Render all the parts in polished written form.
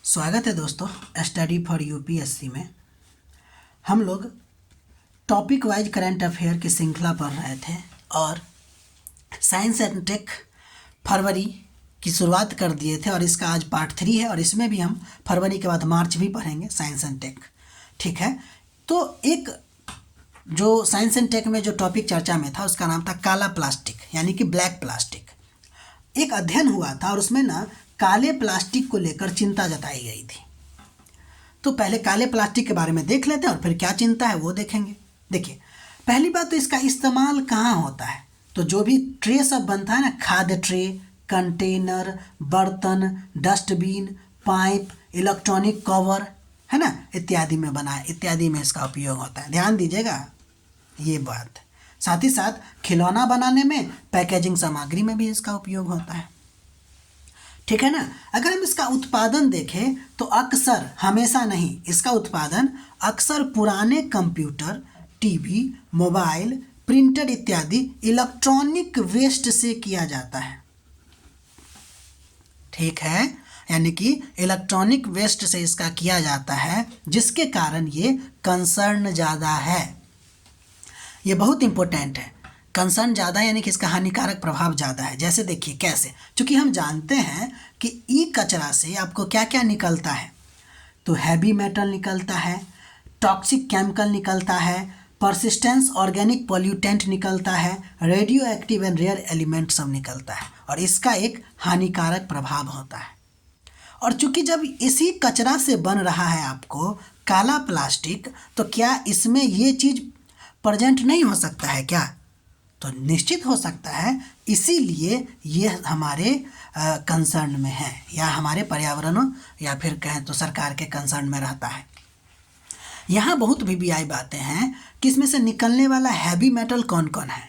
स्वागत है दोस्तों स्टडी फॉर यूपीएससी में। हम लोग टॉपिक वाइज करंट अफेयर की श्रृंखला पढ़ रहे थे और साइंस एंड टेक फरवरी की शुरुआत कर दिए थे और इसका आज पार्ट 3 है और इसमें भी हम फरवरी के बाद मार्च भी पढ़ेंगे साइंस एंड टेक। ठीक है, तो एक जो साइंस एंड टेक में जो टॉपिक चर्चा में था उसका नाम था काला प्लास्टिक यानी कि ब्लैक प्लास्टिक। एक अध्ययन हुआ था और उसमें ना काले प्लास्टिक को लेकर चिंता जताई गई थी। तो पहले काले प्लास्टिक के बारे में देख लेते हैं और फिर क्या चिंता है वो देखेंगे। देखिए, पहली बात तो इसका इस्तेमाल कहाँ होता है। तो जो भी ट्रे सब बनता है ना, खाद्य ट्रे, कंटेनर, बर्तन, डस्टबिन, पाइप, इलेक्ट्रॉनिक कवर है ना, इत्यादि में इत्यादि में इसका उपयोग होता है। ध्यान दीजिएगा ये बात। साथ ही साथ खिलौना बनाने में, पैकेजिंग सामग्री में भी इसका उपयोग होता है। ठीक है ना। अगर हम इसका उत्पादन देखें तो अक्सर, हमेशा नहीं, इसका उत्पादन अक्सर पुराने कंप्यूटर, टीवी, मोबाइल, प्रिंटर इत्यादि इलेक्ट्रॉनिक वेस्ट से किया जाता है। ठीक है, यानी कि इलेक्ट्रॉनिक वेस्ट से इसका किया जाता है, जिसके कारण ये कंसर्न ज़्यादा है। ये बहुत इंपॉर्टेंट है। कंसर्न ज़्यादा यानी कि इसका हानिकारक प्रभाव ज़्यादा है। जैसे देखिए कैसे, क्योंकि हम जानते हैं कि ई कचरा से आपको क्या क्या निकलता है। तो हैवी मेटल निकलता है, टॉक्सिक केमिकल निकलता है, परसिस्टेंस ऑर्गेनिक पॉल्यूटेंट निकलता है, radioactive and rare element सब निकलता है और इसका एक हानिकारक प्रभाव होता है। और चूंकि जब इसी कचरा से बन रहा है आपको काला प्लास्टिक, तो क्या इसमें ये चीज़ प्रेजेंट नहीं हो सकता है क्या? तो निश्चित हो सकता है। इसीलिए ये हमारे कंसर्न में है, या हमारे पर्यावरण या फिर कहें तो सरकार के कंसर्न में रहता है। यहाँ बहुत वीवीआई बातें हैं कि इसमें से निकलने वाला हैवी मेटल कौन कौन है।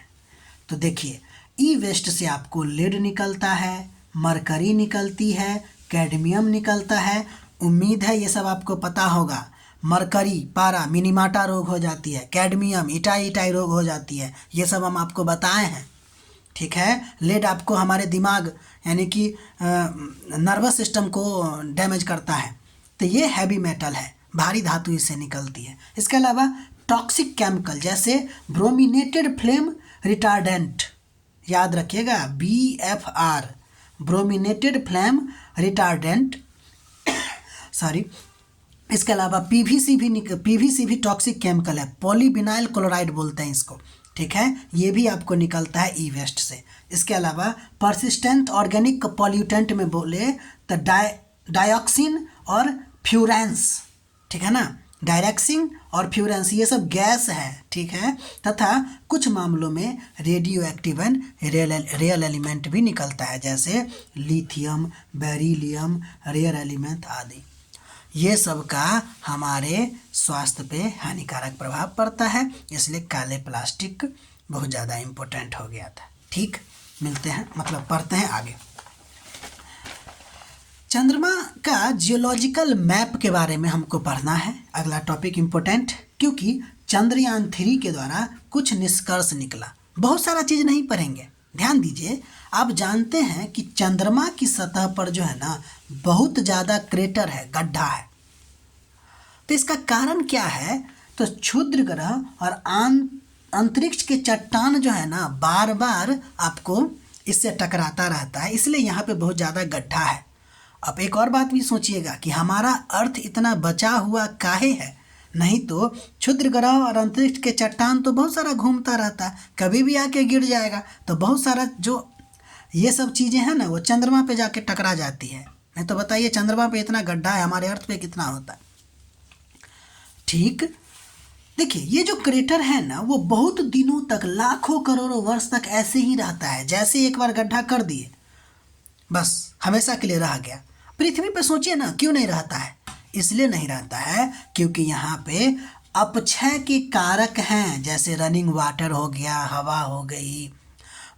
तो देखिए, ई वेस्ट से आपको लेड निकलता है, मरकरी निकलती है, कैडमियम निकलता है। उम्मीद है ये सब आपको पता होगा। मरकरी, पारा, मिनीमाटा रोग हो जाती है, कैडमियम, इटाई रोग हो जाती है, ये सब हम आपको बताए हैं। ठीक है, लेड आपको हमारे दिमाग यानी कि नर्वस सिस्टम को डैमेज करता है। तो ये हैवी मेटल है, भारी धातु इससे निकलती है। इसके अलावा टॉक्सिक केमिकल जैसे ब्रोमिनेटेड फ्लेम रिटार्डेंट, याद रखिएगा BFR, brominated flame retardant sorry. इसके अलावा पीवीसी भी टॉक्सिक केमिकल है, पॉलीविनाइल क्लोराइड बोलते हैं इसको। ठीक है, ये भी आपको निकलता है ई वेस्ट से। इसके अलावा परसिस्टेंट ऑर्गेनिक पॉल्यूटेंट में बोले तो डायऑक्सिन और फ्यूरेंस, ठीक है ना, डायरेक्सिन और फ्यूरेंस ये सब गैस है। ठीक है, तथा कुछ मामलों में radioactive and rare element भी निकलता है, जैसे लिथियम, बेरिलियम, रेयर एलिमेंट आदि। ये सब का हमारे स्वास्थ्य पे हानिकारक प्रभाव पड़ता है, इसलिए काले प्लास्टिक बहुत ज़्यादा इम्पोर्टेंट हो गया था। ठीक, मिलते हैं, मतलब पढ़ते हैं आगे। चंद्रमा का जियोलॉजिकल मैप के बारे में हमको पढ़ना है। अगला टॉपिक इम्पोर्टेंट, क्योंकि चंद्रयान 3 के द्वारा कुछ निष्कर्ष निकला। बहुत सारा चीज़ नहीं पढ़ेंगे, ध्यान दीजिए। आप जानते हैं कि चंद्रमा की सतह पर जो है ना बहुत ज़्यादा क्रेटर है, गड्ढा है। तो इसका कारण क्या है? तो क्षुद्र ग्रह और अंतरिक्ष के चट्टान जो है ना बार बार आपको इससे टकराता रहता है, इसलिए यहाँ पे बहुत ज़्यादा गड्ढा है। अब एक और बात भी सोचिएगा कि हमारा अर्थ इतना बचा हुआ काहे है? नहीं तो क्षुद्र ग्रह और अंतरिक्ष के चट्टान तो बहुत सारा घूमता रहता है, कभी भी आके गिर जाएगा। तो बहुत सारा जो ये सब चीज़ें हैं ना वो चंद्रमा पे जाके टकरा जाती है। नहीं तो बताइए, चंद्रमा पे इतना गड्ढा है, हमारे अर्थ पे कितना होता है। ठीक, देखिए ये जो क्रेटर है ना वो बहुत दिनों तक, लाखों करोड़ों वर्ष तक ऐसे ही रहता है। जैसे एक बार गड्ढा कर दिए बस हमेशा के लिए रह गया। पृथ्वी पे सोचिए ना, क्यों नहीं रहता है? इसलिए नहीं रहता है क्योंकि यहाँ पे अपक्षय के कारक हैं, जैसे रनिंग वाटर हो गया, हवा हो गई,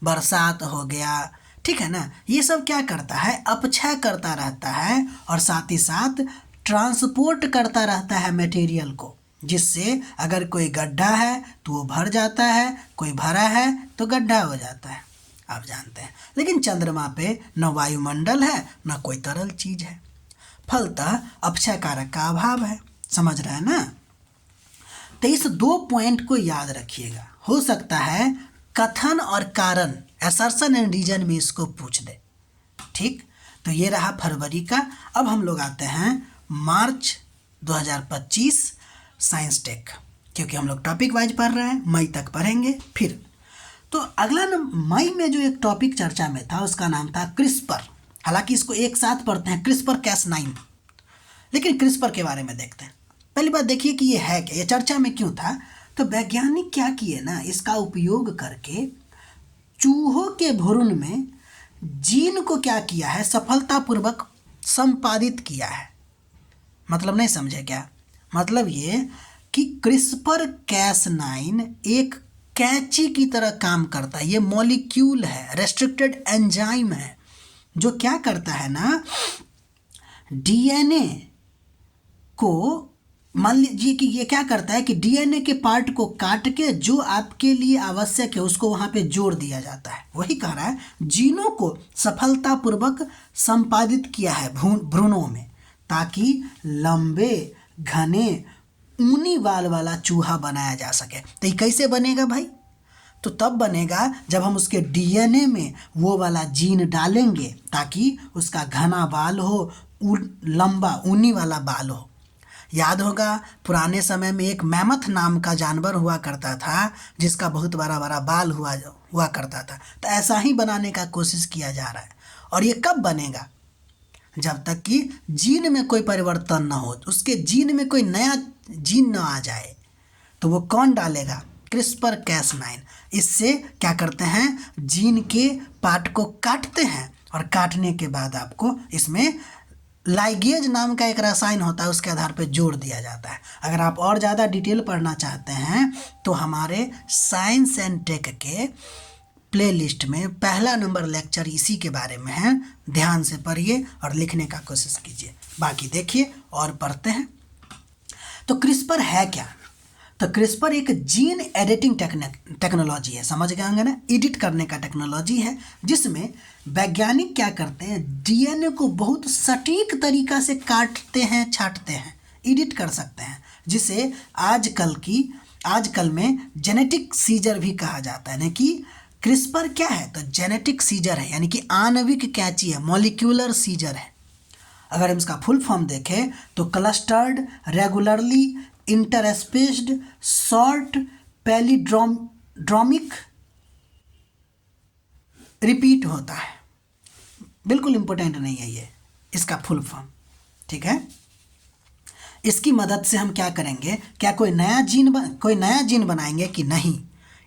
बरसात हो गया। ठीक है ना, ये सब क्या करता है? अपक्षय करता रहता है और साथ ही साथ ट्रांसपोर्ट करता रहता है मटेरियल को, जिससे अगर कोई गड्ढा है तो वो भर जाता है, कोई भरा है तो गड्ढा हो जाता है, आप जानते हैं। लेकिन चंद्रमा पे न वायुमंडल है न कोई तरल चीज़ है। फलतः अपक्षय कारक का अभाव है। समझ रहे हैं ना? तो इस 2 पॉइंट को याद रखिएगा। हो सकता है कथन और कारण, असर्शन एंड रीजन में इसको पूछ दे। ठीक, तो ये रहा फरवरी का। अब हम लोग आते हैं मार्च 2025 साइंस टेक, क्योंकि हम लोग टॉपिक वाइज पढ़ रहे हैं, मई तक पढ़ेंगे फिर। तो अगला मई में जो एक टॉपिक चर्चा में था उसका नाम था क्रिस्पर। हालांकि इसको एक साथ पढ़ते हैं, क्रिस्पर-Cas9, लेकिन क्रिस्पर के बारे में देखते हैं। पहली बात देखिए कि ये है क्या, ये चर्चा में क्यों था। तो वैज्ञानिक क्या किए ना, इसका उपयोग करके चूहों के भ्रूण में जीन को क्या किया है, सफलतापूर्वक संपादित किया है। मतलब नहीं समझे क्या? मतलब ये कि क्रिस्पर-Cas9 एक कैंची की तरह काम करता है। ये मॉलिक्यूल है, रेस्ट्रिक्टेड एंजाइम है, जो क्या करता है ना, डीएनए को, मान लीजिए कि ये क्या करता है कि डीएनए के पार्ट को काट के जो आपके लिए आवश्यक है उसको वहाँ पे जोड़ दिया जाता है। वही कह रहा है, जीनों को सफलतापूर्वक संपादित किया है भ्रूणों में, ताकि लंबे घने ऊनी बाल वाला चूहा बनाया जा सके। तो ये कैसे बनेगा भाई? तो तब बनेगा जब हम उसके डीएनए में वो वाला जीन डालेंगे, ताकि उसका घना बाल हो, लंबा ऊनी वाला बाल हो। याद होगा पुराने समय में एक मैमथ नाम का जानवर हुआ करता था, जिसका बहुत बड़ा बड़ा बाल हुआ करता था। तो ऐसा ही बनाने का कोशिश किया जा रहा है। और ये कब बनेगा? जब तक कि जीन में कोई परिवर्तन ना हो, उसके जीन में कोई नया जीन ना आ जाए। तो वो कौन डालेगा? क्रिस्पर-Cas9। इससे क्या करते हैं, जीन के पार्ट को काटते हैं, और काटने के बाद आपको इसमें लाइगेज नाम का एक रसायन होता है, उसके आधार पर जोड़ दिया जाता है। अगर आप और ज़्यादा डिटेल पढ़ना चाहते हैं तो हमारे साइंस एंड टेक के प्लेलिस्ट में पहला नंबर लेक्चर इसी के बारे में है। ध्यान से पढ़िए और लिखने का कोशिश कीजिए। बाकी देखिए और पढ़ते हैं। तो क्रिस्पर है क्या? तो क्रिस्पर एक जीन एडिटिंग टेक्नोलॉजी है। समझ गए होंगे ना? एडिट करने का टेक्नोलॉजी है, जिसमें वैज्ञानिक क्या करते हैं, डीएनए को बहुत सटीक तरीका से काटते हैं, छांटते हैं, एडिट कर सकते हैं, जिसे आजकल में जेनेटिक सीजर भी कहा जाता है। ना कि क्रिस्पर क्या है? तो जेनेटिक सीजर है, यानी कि आणविक कैंची है, मॉलिक्यूलर सीजर है। अगर हम इसका फुल फॉर्म देखें तो clustered regularly interspaced short palindromic repeat होता है। बिल्कुल इंपॉर्टेंट नहीं है ये इसका फुल फॉर्म, ठीक है। इसकी मदद से हम क्या करेंगे, क्या कोई नया जीन बनाएंगे कि नहीं?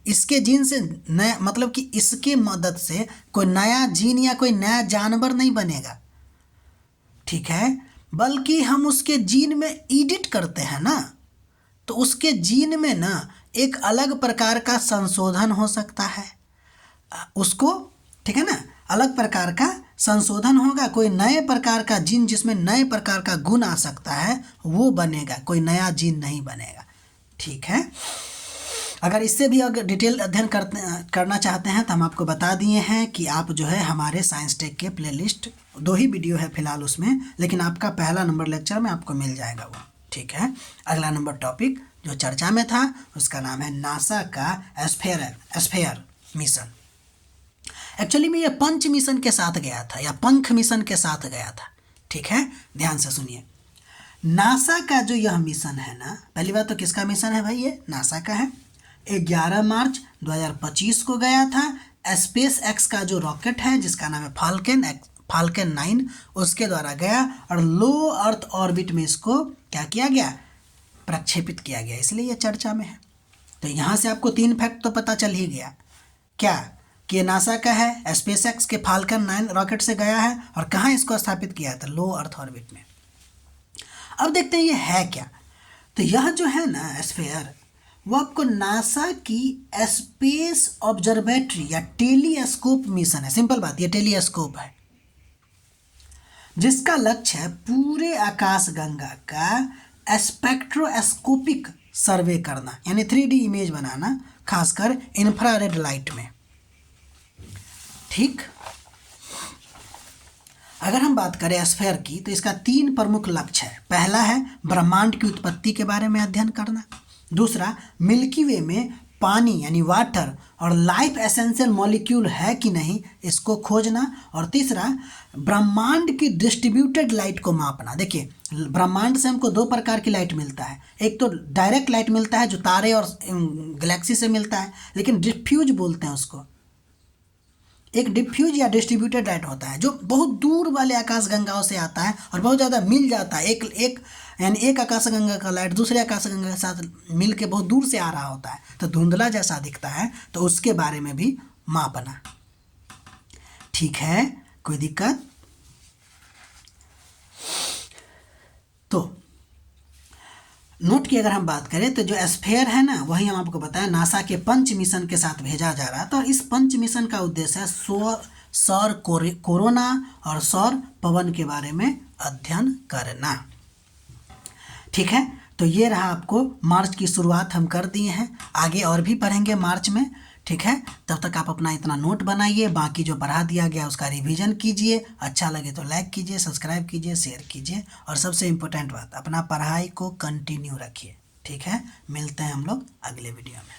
इसके जीन से नया, मतलब कि इसके मदद से कोई नया जीन या कोई नया जानवर नहीं बनेगा, ठीक है, बल्कि हम उसके जीन में एडिट करते हैं ना, तो उसके जीन में ना एक अलग प्रकार का संशोधन हो सकता है उसको, ठीक है ना, अलग प्रकार का संशोधन होगा, कोई नए प्रकार का जीन जिसमें नए प्रकार का गुण आ सकता है वो बनेगा, कोई नया जीन नहीं बनेगा, ठीक है। अगर इससे भी अगर डिटेल अध्ययन करना चाहते हैं तो हम आपको बता दिए हैं कि आप जो है हमारे साइंस टेक के प्लेलिस्ट 2 ही वीडियो है फिलहाल उसमें, लेकिन आपका पहला नंबर लेक्चर में आपको मिल जाएगा वो, ठीक है। अगला नंबर टॉपिक जो चर्चा में था उसका नाम है नासा का एस्फेयर मिशन। एक्चुअली में ये पंच मिशन के साथ गया था या पंख मिशन के साथ गया था, ठीक है, ध्यान से सुनिए। नासा का जो यह मिशन है ना, पहली बात तो किसका मिशन है भाई? ये नासा का है। 11 मार्च 2025 को गया था। स्पेस एक्स का जो रॉकेट है जिसका नाम है फाल्कन 9, उसके द्वारा गया और लो अर्थ ऑर्बिट में इसको क्या किया गया, प्रक्षेपित किया गया, इसलिए ये चर्चा में है। तो यहाँ से आपको 3 फैक्ट तो पता चल ही गया, क्या कि ये नासा का है, स्पेस एक्स के फाल्कन 9 रॉकेट से गया है, और कहाँ इसको स्थापित किया था, लो अर्थ ऑर्बिट में। अब देखते हैं ये है क्या। तो यह जो है ना एस्फेयर, वो आपको नासा की स्पेस ऑब्जर्वेटरी या टेलीस्कोप मिशन है। सिंपल बात, ये टेलीस्कोप है जिसका लक्ष्य है पूरे आकाशगंगा का स्पेक्ट्रोस्कोपिक सर्वे करना, यानी 3D इमेज बनाना, खासकर इंफ्रारेड लाइट में, ठीक। अगर हम बात करें एस्फेयर की तो इसका 3 प्रमुख लक्ष्य है। पहला है ब्रह्मांड की उत्पत्ति के बारे में अध्ययन करना, दूसरा मिल्की वे में पानी यानी वाटर और लाइफ एसेंशियल मॉलिक्यूल है कि नहीं इसको खोजना, और तीसरा ब्रह्मांड की डिस्ट्रीब्यूटेड लाइट को मापना। देखिए ब्रह्मांड से हमको 2 प्रकार की लाइट मिलता है, एक तो डायरेक्ट लाइट मिलता है जो तारे और गैलेक्सी से मिलता है, लेकिन डिफ्यूज बोलते हैं उसको। एक डिफ्यूज या डिस्ट्रीब्यूटेड लाइट होता है जो बहुत दूर वाले आकाशगंगाओं से आता है और बहुत ज़्यादा मिल जाता है, यानी एक आकाशगंगा का लाइट दूसरे आकाशगंगा के साथ मिल के बहुत दूर से आ रहा होता है तो धुंधला जैसा दिखता है, तो उसके बारे में भी मापना। ठीक है, कोई दिक्कत? तो नोट की अगर हम बात करें तो जो एस्फेयर है ना, वही हम आपको बताया नासा के 5 मिशन के साथ भेजा जा रहा है। तो इस 5 मिशन का उद्देश्य है सौर कोरोना और सौर पवन के बारे में अध्ययन करना। ठीक है, तो ये रहा आपको मार्च की शुरुआत हम कर दिए हैं, आगे और भी पढ़ेंगे मार्च में। ठीक है, तब तक आप अपना इतना नोट बनाइए, बाकी जो पढ़ा दिया गया उसका रिवीजन कीजिए, अच्छा लगे तो लाइक कीजिए, सब्सक्राइब कीजिए, शेयर कीजिए, और सबसे इम्पोर्टेंट बात अपना पढ़ाई को कंटिन्यू रखिए। ठीक है, मिलते हैं हम लोग अगले वीडियो में।